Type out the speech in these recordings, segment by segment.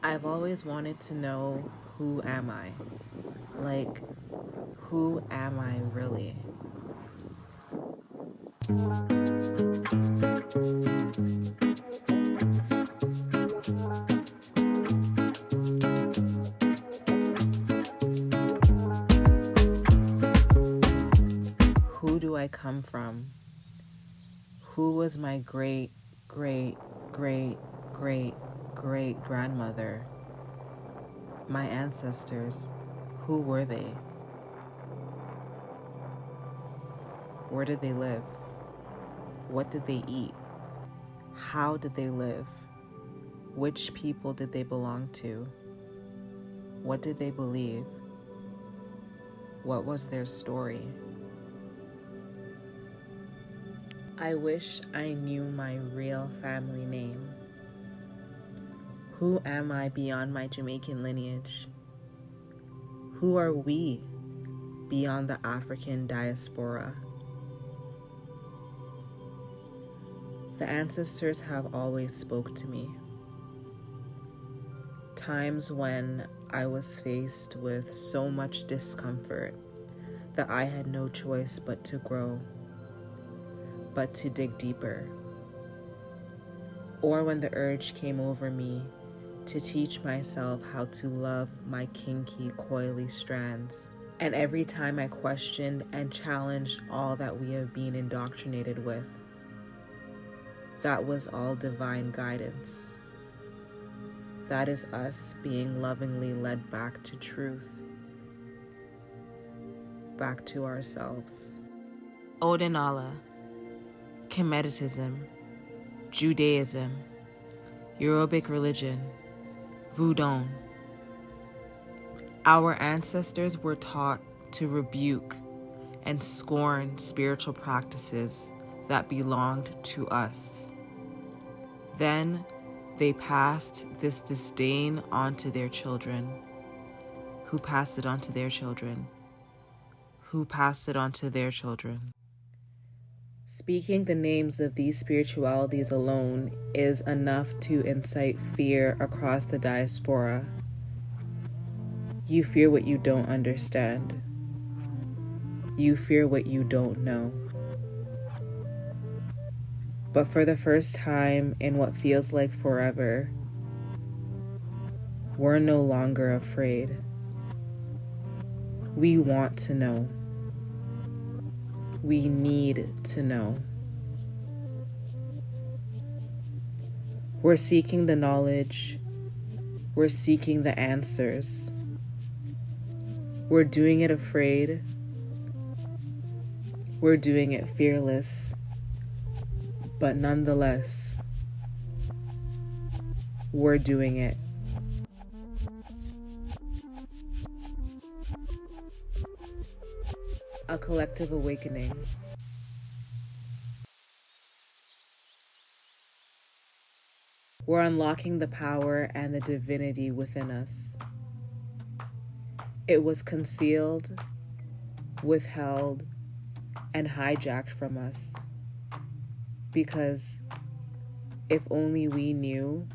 I've always wanted to know, who am I? Like, who am I really? Who do I come from? Who was my great, great, great, great, great grandmother? My ancestors, who were they? Where did they live? What did they eat? How did they live? Which people did they belong to? What did they believe? What was their story? I wish I knew my real family name. Who am I beyond my Jamaican lineage? Who are we beyond the African diaspora? The ancestors have always spoke to me. Times when I was faced with so much discomfort that I had no choice but to grow, but to dig deeper. Or when the urge came over me to teach myself how to love my kinky, coily strands. And every time I questioned and challenged all that we have been indoctrinated with, that was all divine guidance. That is us being lovingly led back to truth, back to ourselves. Odinala, Kemetism, Judaism, Yorubic religion, Voodoo. Our ancestors were taught to rebuke and scorn spiritual practices that belonged to us. Then they passed this disdain onto their children, who passed it on to their children, who passed it on to their children. Speaking the names of these spiritualities alone is enough to incite fear across the diaspora. You fear what you don't understand. You fear what you don't know. But for the first time in what feels like forever, we're no longer afraid. We want to know. We need to know. We're seeking the knowledge. We're seeking the answers. We're doing it afraid. We're doing it fearless. But nonetheless, we're doing it. A collective awakening. We're unlocking the power and the divinity within us. It was concealed, withheld, and hijacked from us. Because if only we knew,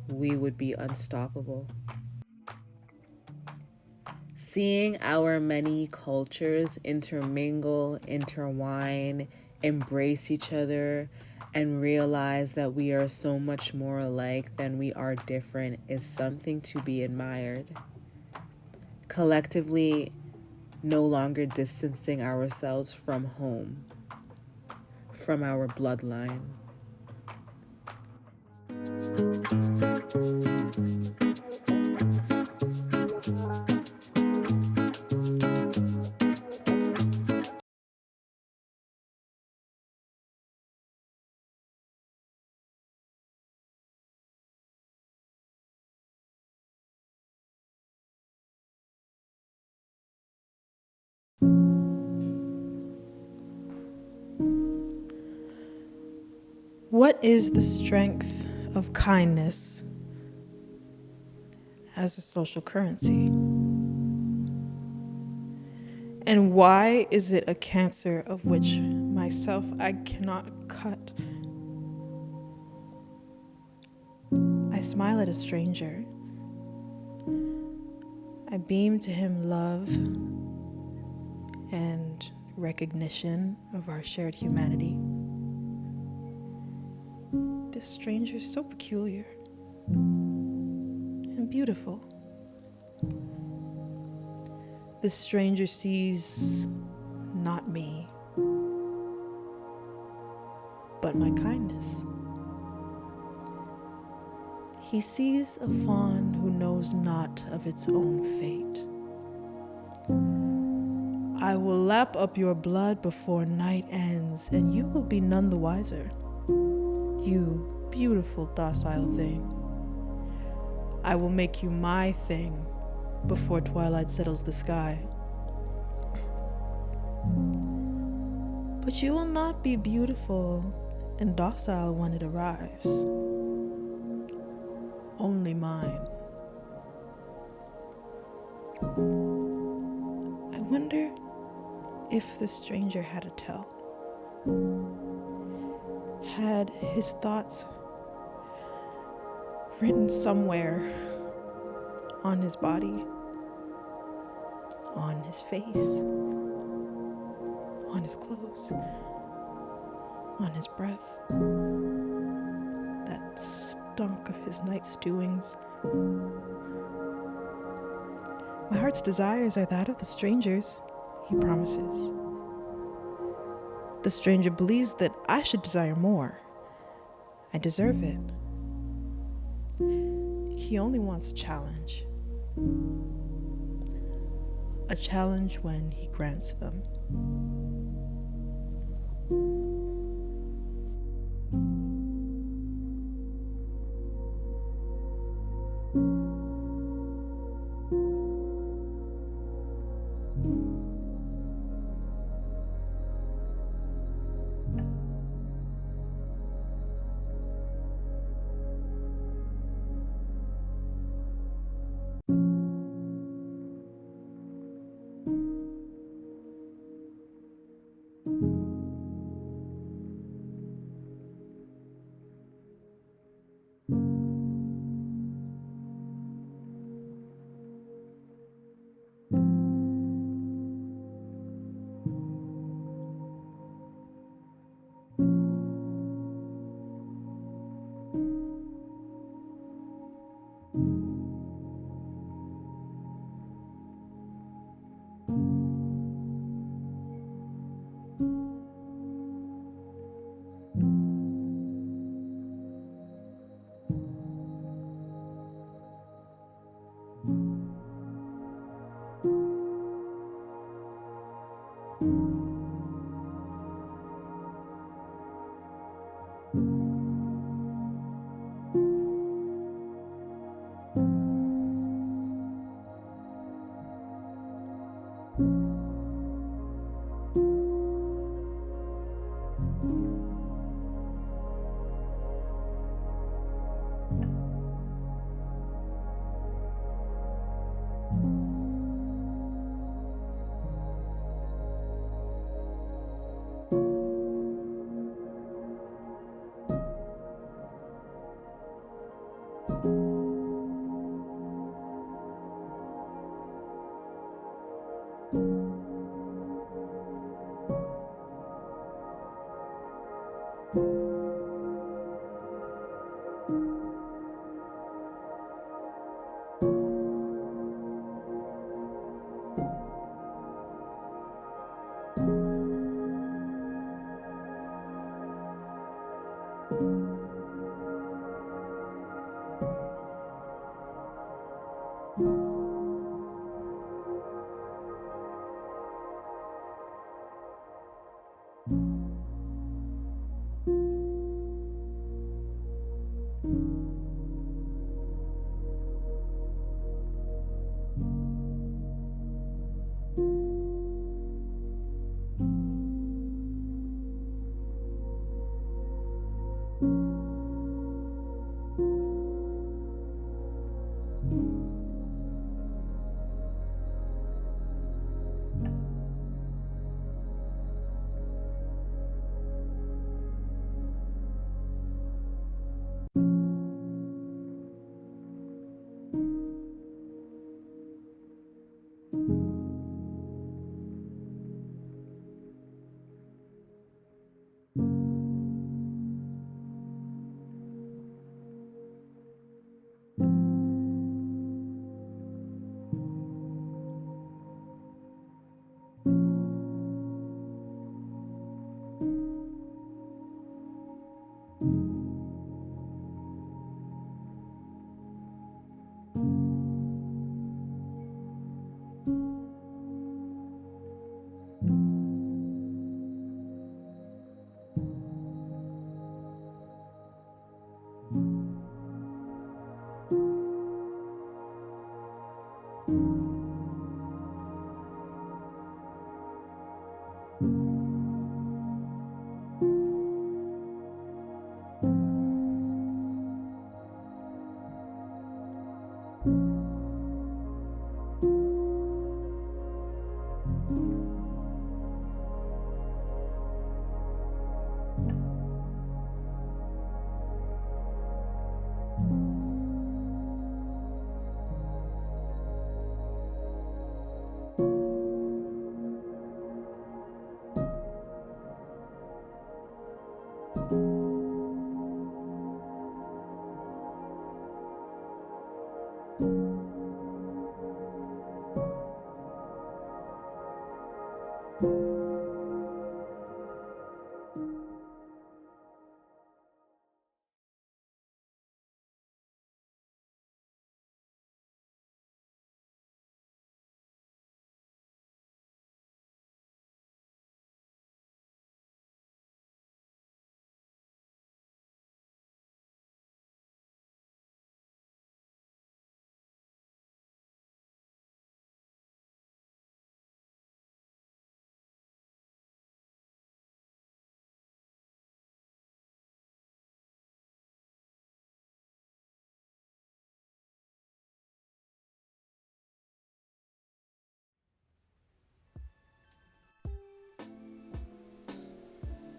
we would be unstoppable. Seeing our many cultures intermingle, intertwine, embrace each other, and realize that we are so much more alike than we are different is something to be admired. Collectively, no longer distancing ourselves from home, from our bloodline. What is the strength of kindness as a social currency? And why is it a cancer of which myself I cannot cut? I I smile at a stranger. I beam to him love and recognition of our shared humanity. This stranger is so peculiar and beautiful. This stranger sees not me, but my kindness. He sees a fawn who knows not of its own fate. I will lap up your blood before night ends, and you will be none the wiser. You beautiful, docile thing. I will make you my thing before twilight settles the sky. But you will not be beautiful and docile when it arrives. Only mine. I wonder if the stranger had a tell. Had his thoughts written somewhere on his body, on his face, on his clothes, on his breath, that stunk of his night's doings. My heart's desires are that of the stranger's, he promises. The stranger believes that I should desire more. I deserve it. He only wants a challenge. A challenge when he grants them.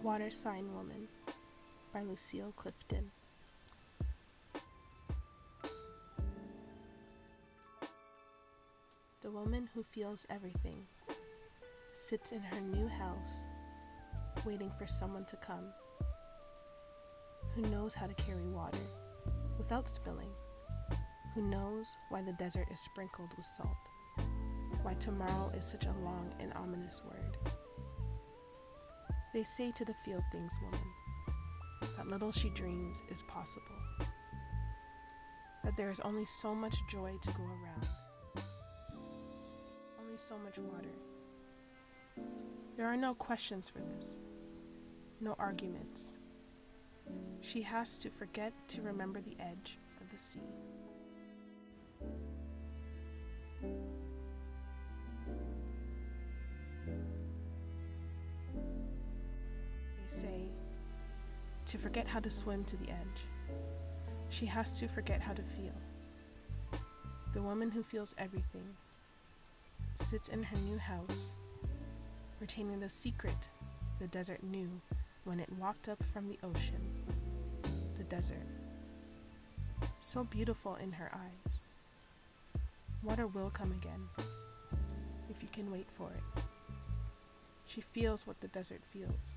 Water Sign Woman by Lucille Clifton. The woman who feels everything sits in her new house, waiting for someone to come, who knows how to carry water without spilling, who knows why the desert is sprinkled with salt, why tomorrow is such a long and ominous word. They say to the field things woman, that little she dreams is possible, that there is only so much joy to go around, only so much water. There are no questions for this, no arguments. She has to forget to remember the edge of the sea. They say to forget how to swim to the edge. She has to forget how to feel. The woman who feels everything sits in her new house, retaining the secret the desert knew when it walked up from the ocean. The desert, so beautiful in her eyes. Water will come again, if you can wait for it. She feels what the desert feels.